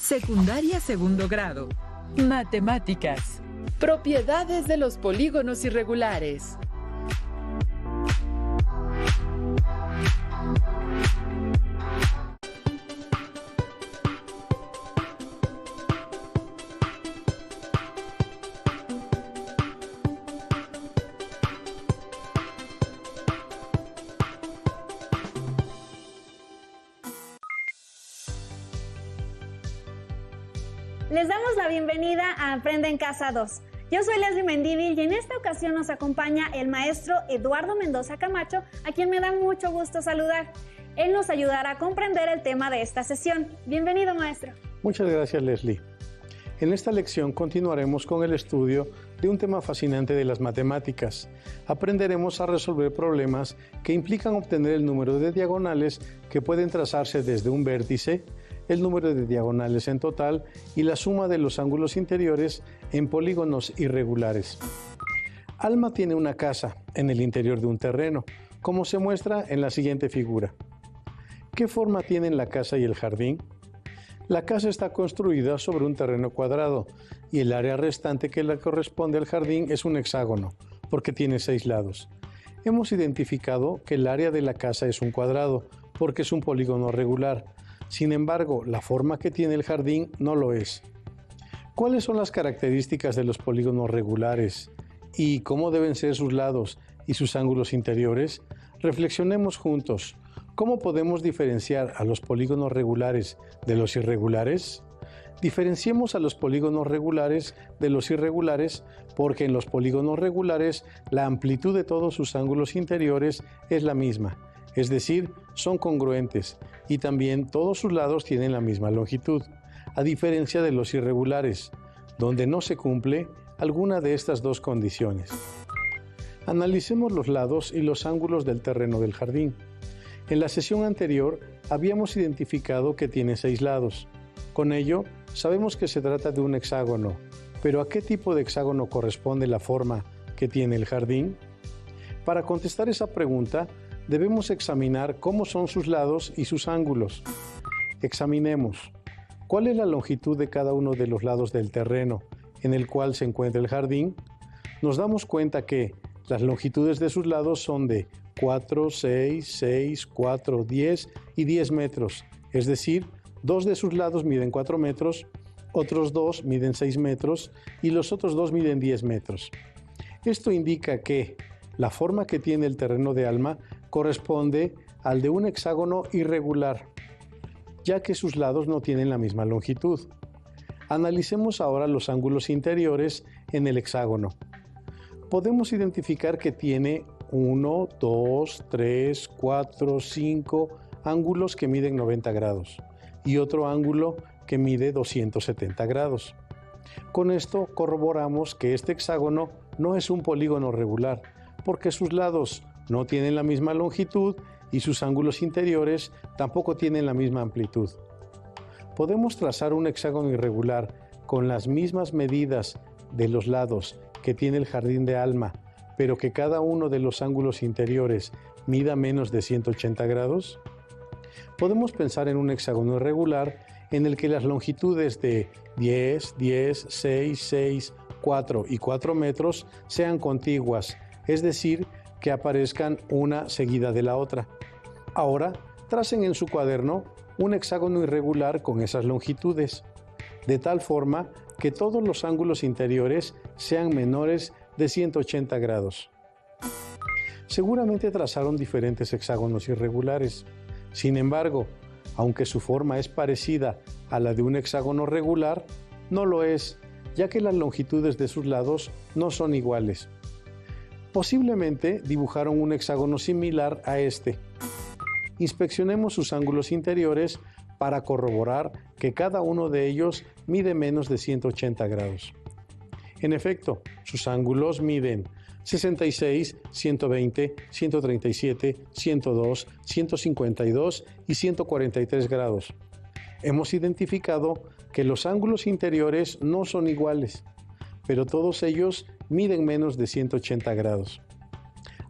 Secundaria segundo grado. Matemáticas. Propiedades de los polígonos irregulares. Les damos la bienvenida a Aprende en Casa 2. Yo soy Leslie Mendívil y en esta ocasión nos acompaña el maestro Eduardo Mendoza Camacho, a quien me da mucho gusto saludar. Él nos ayudará a comprender el tema de esta sesión. Bienvenido, maestro. Muchas gracias, Leslie. En esta lección continuaremos con el estudio de un tema fascinante de las matemáticas. Aprenderemos a resolver problemas que implican obtener el número de diagonales que pueden trazarse desde un vértice, el número de diagonales en total y la suma de los ángulos interiores en polígonos irregulares. Alma tiene una casa en el interior de un terreno, como se muestra en la siguiente figura. ¿Qué forma tienen la casa y el jardín? La casa está construida sobre un terreno cuadrado y el área restante que le corresponde al jardín es un hexágono, porque tiene 6 lados. Hemos identificado que el área de la casa es un cuadrado, porque es un polígono regular. Sin embargo, la forma que tiene el jardín no lo es. ¿Cuáles son las características de los polígonos regulares? ¿Y cómo deben ser sus lados y sus ángulos interiores? Reflexionemos juntos. ¿Cómo podemos diferenciar a los polígonos regulares de los irregulares? Diferenciemos a los polígonos regulares de los irregulares porque en los polígonos regulares la amplitud de todos sus ángulos interiores es la misma. Es decir, son congruentes y también todos sus lados tienen la misma longitud, a diferencia de los irregulares, donde no se cumple alguna de estas dos condiciones. Analicemos los lados y los ángulos del terreno del jardín. En la sesión anterior habíamos identificado que tiene 6 lados. Con ello, sabemos que se trata de un hexágono, pero ¿a qué tipo de hexágono corresponde la forma que tiene el jardín? Para contestar esa pregunta, debemos examinar cómo son sus lados y sus ángulos. Examinemos. ¿Cuál es la longitud de cada uno de los lados del terreno en el cual se encuentra el jardín? Nos damos cuenta que las longitudes de sus lados son de 4, 6, 6, 4, 10 y 10 metros. Es decir, 2 de sus lados miden 4 metros, otros 2 miden 6 metros y los otros 2 miden 10 metros. Esto indica que la forma que tiene el terreno de Alma corresponde al de un hexágono irregular, ya que sus lados no tienen la misma longitud. Analicemos ahora los ángulos interiores en el hexágono. Podemos identificar que tiene 1, 2, 3, 4, 5 ángulos que miden 90 grados y otro ángulo que mide 270 grados. Con esto corroboramos que este hexágono no es un polígono regular, porque sus lados no tienen la misma longitud y sus ángulos interiores tampoco tienen la misma amplitud. Podemos trazar un hexágono irregular con las mismas medidas de los lados que tiene el jardín de Alma, pero que cada uno de los ángulos interiores mida menos de 180 grados. Podemos pensar en un hexágono irregular en el que las longitudes de 10, 10, 6, 6, 4 y 4 metros sean contiguas, es decir, que aparezcan una seguida de la otra. Ahora, tracen en su cuaderno un hexágono irregular con esas longitudes, de tal forma que todos los ángulos interiores sean menores de 180 grados. Seguramente trazaron diferentes hexágonos irregulares. Sin embargo, aunque su forma es parecida a la de un hexágono regular, no lo es, ya que las longitudes de sus lados no son iguales. Posiblemente dibujaron un hexágono similar a este. Inspeccionemos sus ángulos interiores para corroborar que cada uno de ellos mide menos de 180 grados. En efecto, sus ángulos miden 66, 120, 137, 102, 152 y 143 grados. Hemos identificado que los ángulos interiores no son iguales, pero todos ellos miden menos de 180 grados.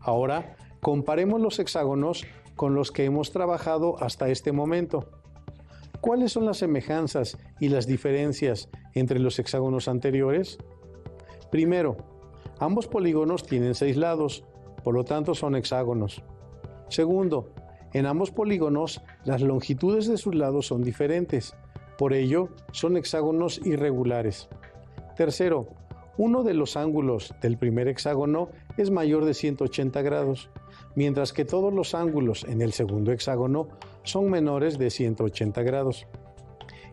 Ahora, comparemos los hexágonos con los que hemos trabajado hasta este momento. ¿Cuáles son las semejanzas y las diferencias entre los hexágonos anteriores? Primero, ambos polígonos tienen 6 lados, por lo tanto son hexágonos. Segundo, en ambos polígonos las longitudes de sus lados son diferentes, por ello son hexágonos irregulares. Tercero, uno de los ángulos del primer hexágono es mayor de 180 grados, mientras que todos los ángulos en el segundo hexágono son menores de 180 grados.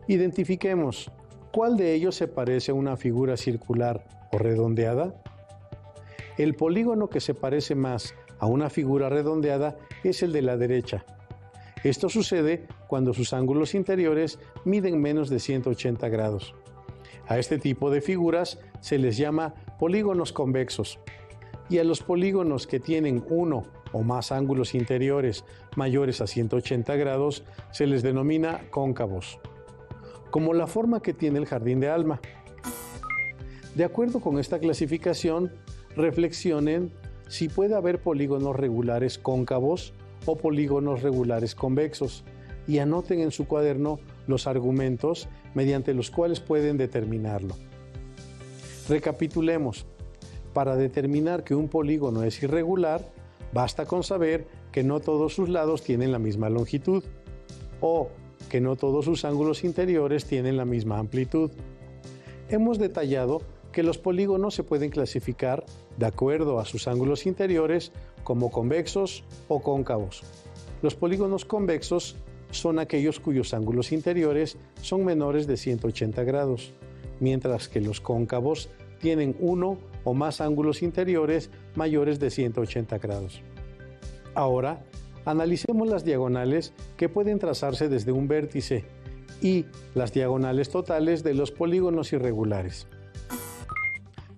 Identifiquemos, ¿cuál de ellos se parece a una figura circular o redondeada? El polígono que se parece más a una figura redondeada es el de la derecha. Esto sucede cuando sus ángulos interiores miden menos de 180 grados. A este tipo de figuras se les llama polígonos convexos, y a los polígonos que tienen uno o más ángulos interiores mayores a 180 grados se les denomina cóncavos, como la forma que tiene el jardín de Alma. De acuerdo con esta clasificación, reflexionen si puede haber polígonos regulares cóncavos o polígonos regulares convexos y anoten en su cuaderno los argumentos mediante los cuales pueden determinarlo. Recapitulemos. Para determinar que un polígono es irregular, basta con saber que no todos sus lados tienen la misma longitud o que no todos sus ángulos interiores tienen la misma amplitud. Hemos detallado que los polígonos se pueden clasificar de acuerdo a sus ángulos interiores como convexos o cóncavos. Los polígonos convexos son aquellos cuyos ángulos interiores son menores de 180 grados, mientras que los cóncavos tienen uno o más ángulos interiores mayores de 180 grados. Ahora, analicemos las diagonales que pueden trazarse desde un vértice y las diagonales totales de los polígonos irregulares.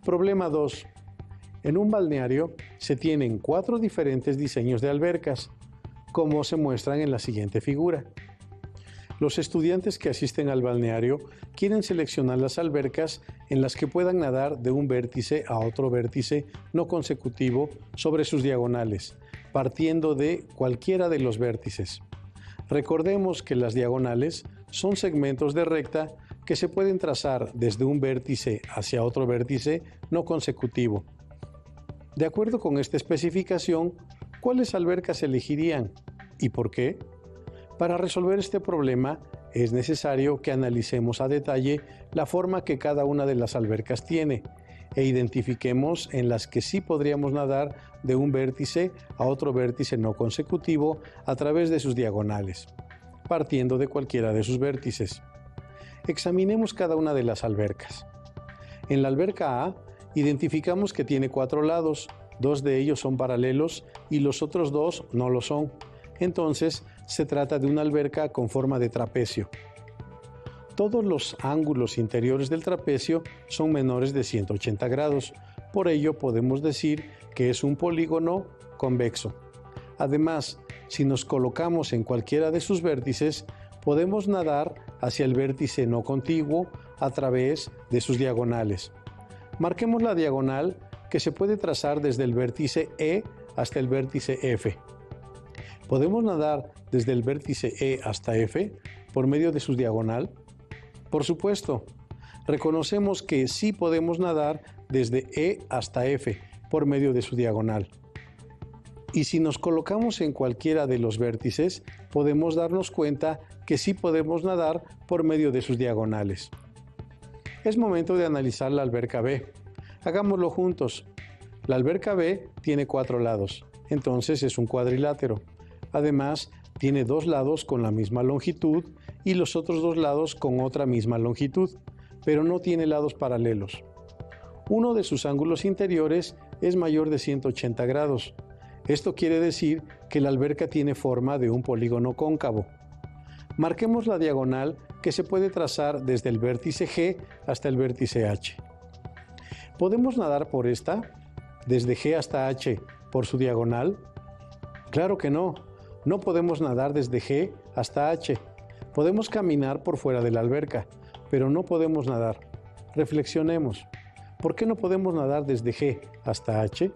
Problema 2. En un balneario se tienen 4 diferentes diseños de albercas, como se muestran en la siguiente figura. Los estudiantes que asisten al balneario quieren seleccionar las albercas en las que puedan nadar de un vértice a otro vértice no consecutivo sobre sus diagonales, partiendo de cualquiera de los vértices. Recordemos que las diagonales son segmentos de recta que se pueden trazar desde un vértice hacia otro vértice no consecutivo. De acuerdo con esta especificación, ¿cuáles albercas elegirían y por qué? Para resolver este problema es necesario que analicemos a detalle la forma que cada una de las albercas tiene e identifiquemos en las que sí podríamos nadar de un vértice a otro vértice no consecutivo a través de sus diagonales, partiendo de cualquiera de sus vértices. Examinemos cada una de las albercas. En la alberca A, identificamos que tiene 4 lados, 2 de ellos son paralelos y los otros 2 no lo son. Entonces, se trata de una alberca con forma de trapecio. Todos los ángulos interiores del trapecio son menores de 180 grados, por ello podemos decir que es un polígono convexo. Además, si nos colocamos en cualquiera de sus vértices, podemos nadar hacia el vértice no contiguo a través de sus diagonales. Marquemos la diagonal que se puede trazar desde el vértice E hasta el vértice F. ¿Podemos nadar desde el vértice E hasta F por medio de su diagonal? Por supuesto, reconocemos que sí podemos nadar desde E hasta F por medio de su diagonal. Y si nos colocamos en cualquiera de los vértices, podemos darnos cuenta que sí podemos nadar por medio de sus diagonales. Es momento de analizar la alberca B. Hagámoslo juntos. La alberca B tiene 4 lados, entonces es un cuadrilátero. Además, tiene 2 lados con la misma longitud y los otros 2 lados con otra misma longitud, pero no tiene lados paralelos. Uno de sus ángulos interiores es mayor de 180 grados. Esto quiere decir que la alberca tiene forma de un polígono cóncavo. Marquemos la diagonal que se puede trazar desde el vértice G hasta el vértice H. ¿Podemos nadar por esta, desde G hasta H, por su diagonal? Claro que no. No podemos nadar desde G hasta H. Podemos caminar por fuera de la alberca, pero no podemos nadar. Reflexionemos. ¿Por qué no podemos nadar desde G hasta H?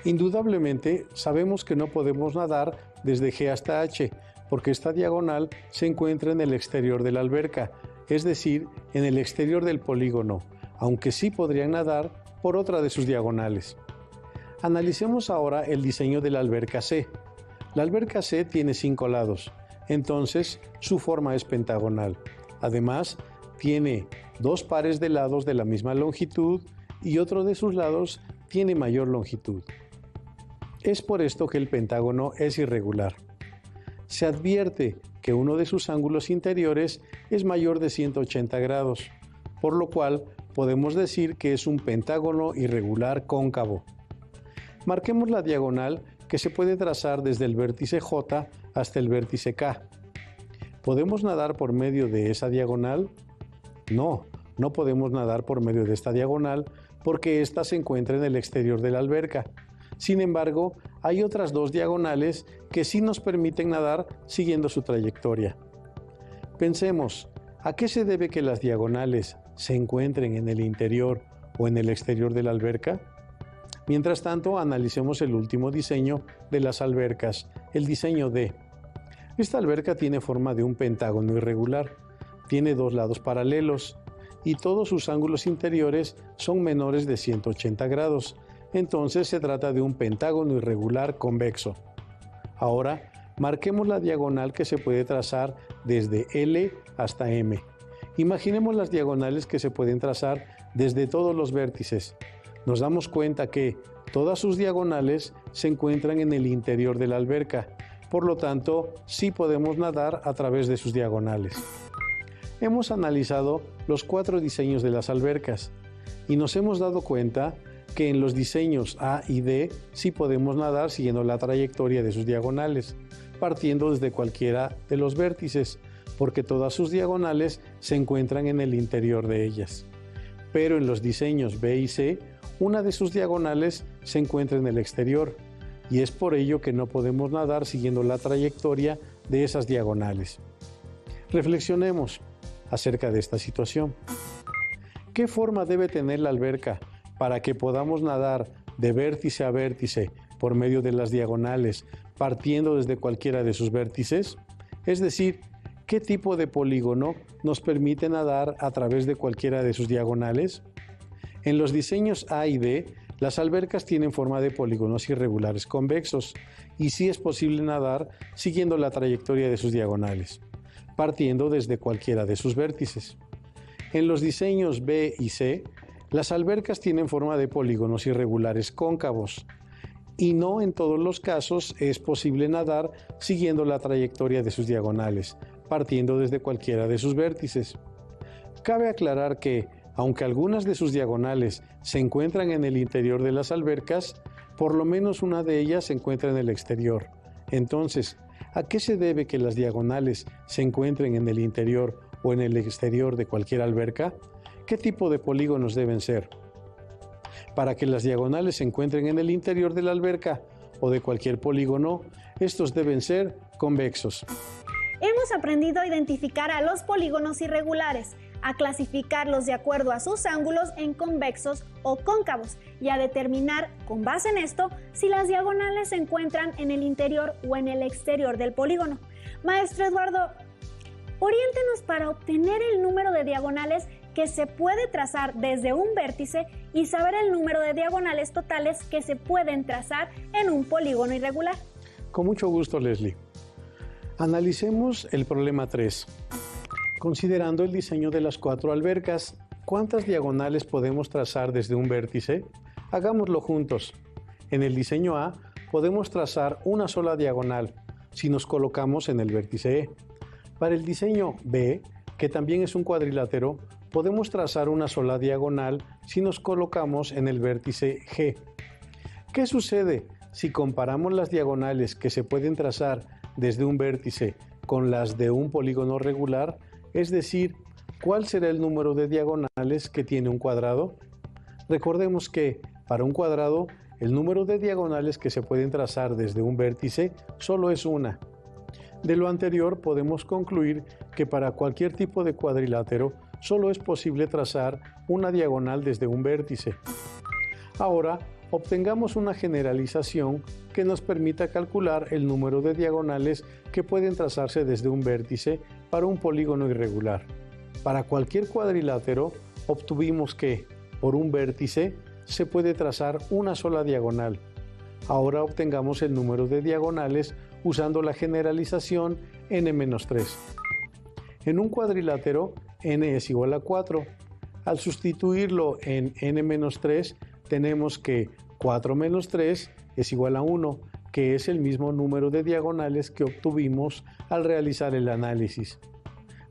Indudablemente sabemos que no podemos nadar desde G hasta H, porque esta diagonal se encuentra en el exterior de la alberca, es decir, en el exterior del polígono, aunque sí podrían nadar por otra de sus diagonales. Analicemos ahora el diseño de la alberca C. La alberca C tiene 5 lados, entonces su forma es pentagonal. Además, tiene 2 pares de lados de la misma longitud y otro de sus lados tiene mayor longitud. Es por esto que el pentágono es irregular. Se advierte que uno de sus ángulos interiores es mayor de 180 grados, por lo cual podemos decir que es un pentágono irregular cóncavo. Marquemos la diagonal que se puede trazar desde el vértice J hasta el vértice K. ¿Podemos nadar por medio de esa diagonal? No, no podemos nadar por medio de esta diagonal porque ésta se encuentra en el exterior de la alberca. Sin embargo, hay otras 2 diagonales que sí nos permiten nadar siguiendo su trayectoria. Pensemos, ¿a qué se debe que las diagonales se encuentren en el interior o en el exterior de la alberca? Mientras tanto, analicemos el último diseño de las albercas, el diseño D. Esta alberca tiene forma de un pentágono irregular, tiene 2 lados paralelos y todos sus ángulos interiores son menores de 180 grados. Entonces se trata de un pentágono irregular convexo. Ahora, marquemos la diagonal que se puede trazar desde L hasta M. Imaginemos las diagonales que se pueden trazar desde todos los vértices. Nos damos cuenta que todas sus diagonales se encuentran en el interior de la alberca. Por lo tanto, sí podemos nadar a través de sus diagonales. Hemos analizado los 4 diseños de las albercas y nos hemos dado cuenta que en los diseños A y D sí podemos nadar siguiendo la trayectoria de sus diagonales, partiendo desde cualquiera de los vértices, porque todas sus diagonales se encuentran en el interior de ellas. Pero en los diseños B y C, una de sus diagonales se encuentra en el exterior, y es por ello que no podemos nadar siguiendo la trayectoria de esas diagonales. Reflexionemos acerca de esta situación. ¿Qué forma debe tener la alberca para que podamos nadar de vértice a vértice por medio de las diagonales, partiendo desde cualquiera de sus vértices? Es decir, ¿qué tipo de polígono nos permite nadar a través de cualquiera de sus diagonales? En los diseños A y D, las albercas tienen forma de polígonos irregulares convexos y sí es posible nadar siguiendo la trayectoria de sus diagonales, partiendo desde cualquiera de sus vértices. En los diseños B y C, las albercas tienen forma de polígonos irregulares cóncavos y no en todos los casos es posible nadar siguiendo la trayectoria de sus diagonales, partiendo desde cualquiera de sus vértices. Cabe aclarar que, aunque algunas de sus diagonales se encuentran en el interior de las albercas, por lo menos una de ellas se encuentra en el exterior. Entonces, ¿a qué se debe que las diagonales se encuentren en el interior o en el exterior de cualquier alberca? ¿Qué tipo de polígonos deben ser? Para que las diagonales se encuentren en el interior de la alberca o de cualquier polígono, estos deben ser convexos. Hemos aprendido a identificar a los polígonos irregulares, a clasificarlos de acuerdo a sus ángulos en convexos o cóncavos y a determinar, con base en esto, si las diagonales se encuentran en el interior o en el exterior del polígono. Maestro Eduardo, oriéntenos para obtener el número de diagonales que se puede trazar desde un vértice y saber el número de diagonales totales que se pueden trazar en un polígono irregular. Con mucho gusto, Leslie. Analicemos el problema 3. Considerando el diseño de las 4 albercas, ¿cuántas diagonales podemos trazar desde un vértice? Hagámoslo juntos. En el diseño A podemos trazar una sola diagonal si nos colocamos en el vértice E. Para el diseño B, que también es un cuadrilátero, podemos trazar una sola diagonal si nos colocamos en el vértice G. ¿Qué sucede si comparamos las diagonales que se pueden trazar desde un vértice con las de un polígono regular? Es decir, ¿cuál será el número de diagonales que tiene un cuadrado? Recordemos que para un cuadrado, el número de diagonales que se pueden trazar desde un vértice solo es una. De lo anterior podemos concluir que para cualquier tipo de cuadrilátero solo es posible trazar una diagonal desde un vértice. Ahora obtengamos una generalización que nos permita calcular el número de diagonales que pueden trazarse desde un vértice para un polígono irregular. Para cualquier cuadrilátero, obtuvimos que, por un vértice, se puede trazar una sola diagonal. Ahora obtengamos el número de diagonales usando la generalización n-3. En un cuadrilátero, n es igual a 4. Al sustituirlo en n-3, tenemos que 4 menos 3 es igual a 1, que es el mismo número de diagonales que obtuvimos al realizar el análisis.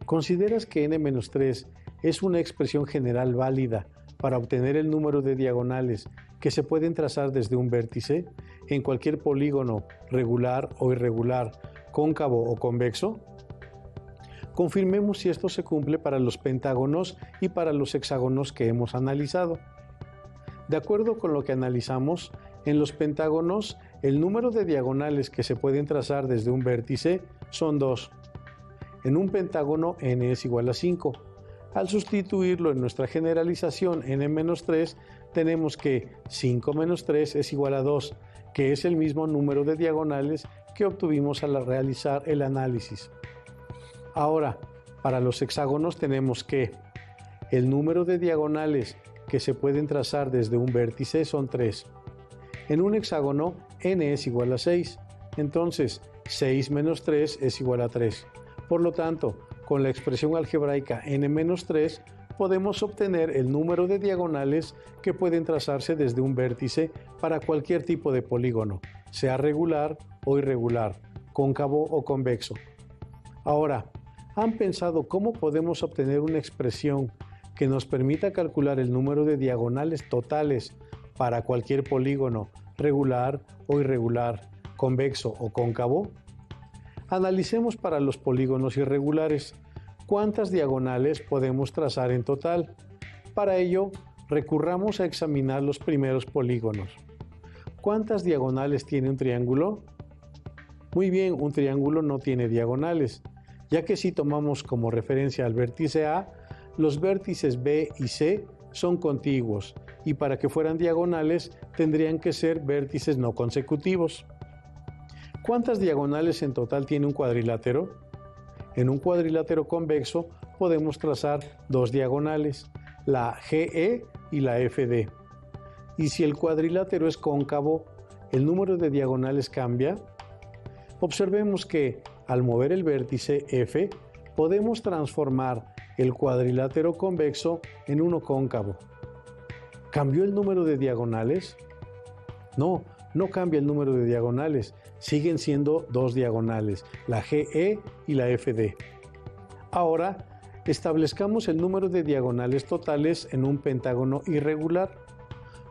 ¿Consideras que n-3 es una expresión general válida para obtener el número de diagonales que se pueden trazar desde un vértice en cualquier polígono regular o irregular, cóncavo o convexo? Confirmemos si esto se cumple para los pentágonos y para los hexágonos que hemos analizado. De acuerdo con lo que analizamos, en los pentágonos el número de diagonales que se pueden trazar desde un vértice son 2. En un pentágono n es igual a 5. Al sustituirlo en nuestra generalización n-3, tenemos que 5 menos 3 es igual a 2, que es el mismo número de diagonales que obtuvimos al realizar el análisis. Ahora, para los hexágonos tenemos que el número de diagonales que se pueden trazar desde un vértice son 3. En un hexágono, n es igual a 6. Entonces, 6 menos 3 es igual a 3. Por lo tanto, con la expresión algebraica n-3, podemos obtener el número de diagonales que pueden trazarse desde un vértice para cualquier tipo de polígono, sea regular o irregular, cóncavo o convexo. Ahora, ¿han pensado cómo podemos obtener una expresión que nos permita calcular el número de diagonales totales para cualquier polígono, regular o irregular, convexo o cóncavo? Analicemos para los polígonos irregulares. ¿Cuántas diagonales podemos trazar en total? Para ello, recurramos a examinar los primeros polígonos. ¿Cuántas diagonales tiene un triángulo? Muy bien, un triángulo no tiene diagonales, ya que si tomamos como referencia al vértice A, los vértices B y C son contiguos, y para que fueran diagonales tendrían que ser vértices no consecutivos. ¿Cuántas diagonales en total tiene un cuadrilátero? En un cuadrilátero convexo podemos trazar dos diagonales, la GE y la FD. Y si el cuadrilátero es cóncavo, ¿el número de diagonales cambia? Observemos que, al mover el vértice F, podemos transformar el cuadrilátero convexo en uno cóncavo. ¿Cambió el número de diagonales? No, no cambia el número de diagonales. Siguen siendo dos diagonales, la GE y la FD. Ahora, establezcamos el número de diagonales totales en un pentágono irregular.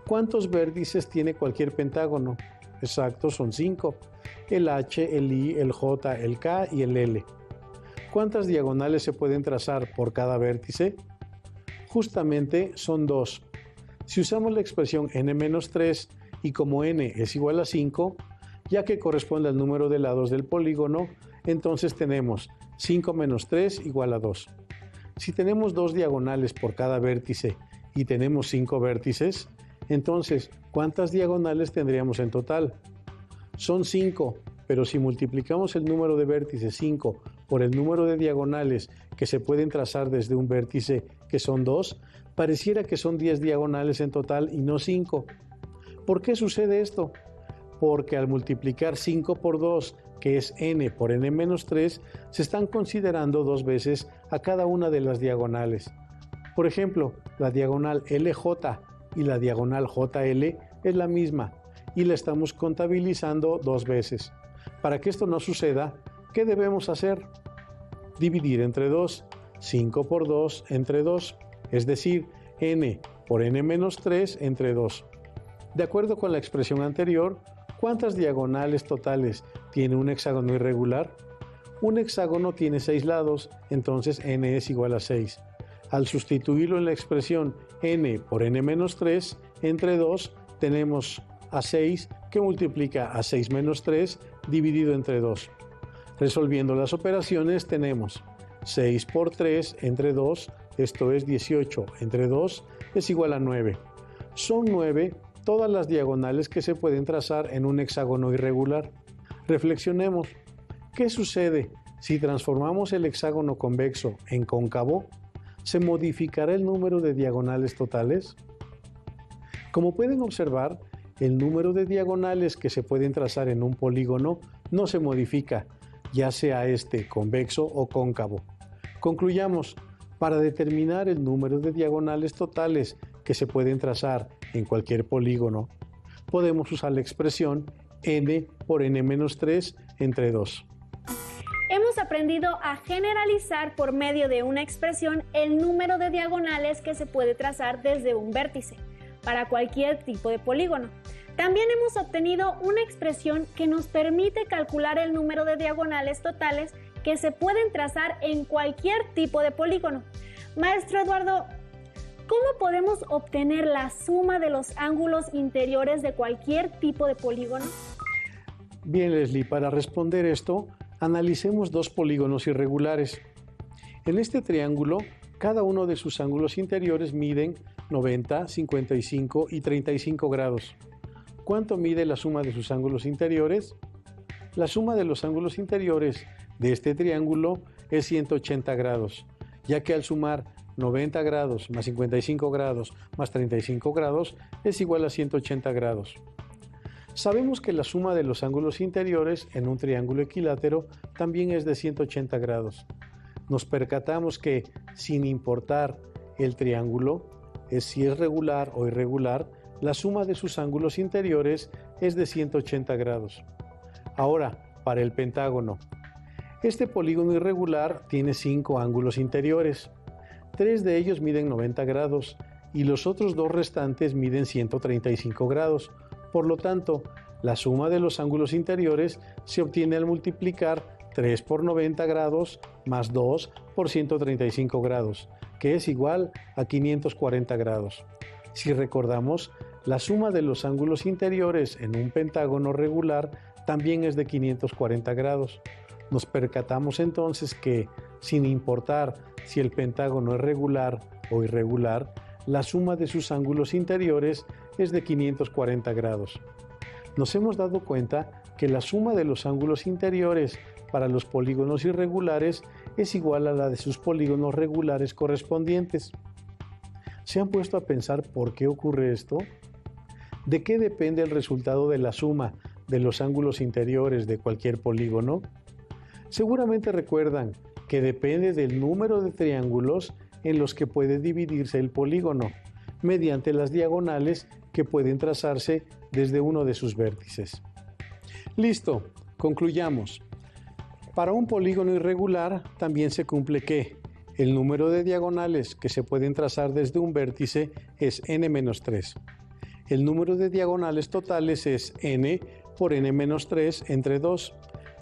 ¿Cuántos vértices tiene cualquier pentágono? Exacto, son 5. El H, el I, el J, el K y el L. ¿Cuántas diagonales se pueden trazar por cada vértice? Justamente son 2. Si usamos la expresión n-3 y como n es igual a 5, ya que corresponde al número de lados del polígono, entonces tenemos 5 menos 3 igual a 2. Si tenemos 2 diagonales por cada vértice y tenemos 5 vértices, entonces, ¿cuántas diagonales tendríamos en total? Son 5, pero si multiplicamos el número de vértices 5 por el número de diagonales que se pueden trazar desde un vértice, que son 2, pareciera que son 10 diagonales en total y no 5. ¿Por qué sucede esto? Porque al multiplicar 5 por 2, que es n por n-3, se están considerando dos veces a cada una de las diagonales. Por ejemplo, la diagonal LJ y la diagonal JL es la misma y la estamos contabilizando dos veces. Para que esto no suceda, ¿qué debemos hacer? Dividir entre 2, 5 por 2 entre 2, es decir, n por n-3 entre 2. De acuerdo con la expresión anterior, ¿cuántas diagonales totales tiene un hexágono irregular? Un hexágono tiene 6 lados, entonces n es igual a 6. Al sustituirlo en la expresión n por n-3 entre 2, tenemos a 6 que multiplica a 6 menos 3 dividido entre 2. Resolviendo las operaciones tenemos 6 por 3 entre 2, esto es 18 entre 2, es igual a 9. Son 9 todas las diagonales que se pueden trazar en un hexágono irregular. Reflexionemos, ¿qué sucede si transformamos el hexágono convexo en cóncavo? ¿Se modificará el número de diagonales totales? Como pueden observar, el número de diagonales que se pueden trazar en un polígono no se modifica, ya sea este convexo o cóncavo. Concluyamos, para determinar el número de diagonales totales que se pueden trazar en cualquier polígono, podemos usar la expresión n por n-3 entre 2. Hemos aprendido a generalizar por medio de una expresión el número de diagonales que se puede trazar desde un vértice, para cualquier tipo de polígono. También hemos obtenido una expresión que nos permite calcular el número de diagonales totales que se pueden trazar en cualquier tipo de polígono. Maestro Eduardo, ¿cómo podemos obtener la suma de los ángulos interiores de cualquier tipo de polígono? Bien, Leslie, para responder esto, analicemos dos polígonos irregulares. En este triángulo, cada uno de sus ángulos interiores miden 90, 55 y 35 grados. ¿Cuánto mide la suma de sus ángulos interiores? La suma de los ángulos interiores de este triángulo es 180 grados, ya que al sumar 90 grados más 55 grados más 35 grados es igual a 180 grados. Sabemos que la suma de los ángulos interiores en un triángulo equilátero también es de 180 grados. Nos percatamos que, sin importar el triángulo, si es regular o irregular, la suma de sus ángulos interiores es de 180 grados. Ahora, para el pentágono. Este polígono irregular tiene 5 ángulos interiores. 3 de ellos miden 90 grados y los otros 2 restantes miden 135 grados. Por lo tanto, la suma de los ángulos interiores se obtiene al multiplicar 3 por 90 grados más 2 por 135 grados, que es igual a 540 grados. Si recordamos, la suma de los ángulos interiores en un pentágono regular también es de 540 grados. Nos percatamos entonces que, sin importar si el pentágono es regular o irregular, la suma de sus ángulos interiores es de 540 grados. Nos hemos dado cuenta que la suma de los ángulos interiores para los polígonos irregulares es igual a la de sus polígonos regulares correspondientes. ¿Se han puesto a pensar por qué ocurre esto? ¿De qué depende el resultado de la suma de los ángulos interiores de cualquier polígono? Seguramente recuerdan que depende del número de triángulos en los que puede dividirse el polígono, mediante las diagonales que pueden trazarse desde uno de sus vértices. Listo, concluyamos. Para un polígono irregular también se cumple que el número de diagonales que se pueden trazar desde un vértice es n-3. El número de diagonales totales es n por n-3 entre 2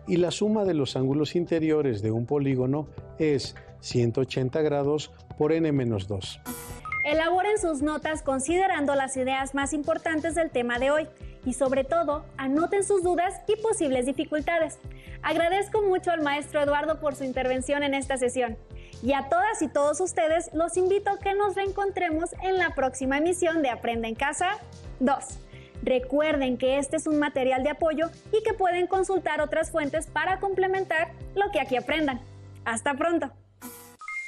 y la suma de los ángulos interiores de un polígono es 180 grados por n-2. Elaboren sus notas considerando las ideas más importantes del tema de hoy y sobre todo anoten sus dudas y posibles dificultades. Agradezco mucho al maestro Eduardo por su intervención en esta sesión y a todas y todos ustedes los invito a que nos reencontremos en la próxima emisión de Aprende en Casa 2. Recuerden que este es un material de apoyo y que pueden consultar otras fuentes para complementar lo que aquí aprendan. ¡Hasta pronto!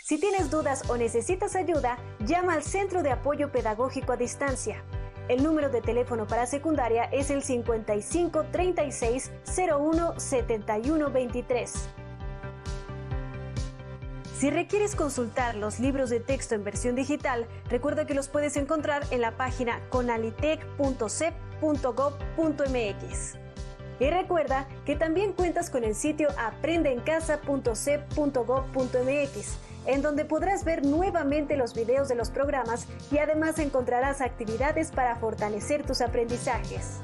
Si tienes dudas o necesitas ayuda, llama al Centro de Apoyo Pedagógico a Distancia. El número de teléfono para secundaria es el 55 36 01 71 23. Si requieres consultar los libros de texto en versión digital, recuerda que los puedes encontrar en la página conalitec.cep.gov.mx. Y recuerda que también cuentas con el sitio aprendeencasa.cep.gov.mx, en donde podrás ver nuevamente los videos de los programas y además encontrarás actividades para fortalecer tus aprendizajes.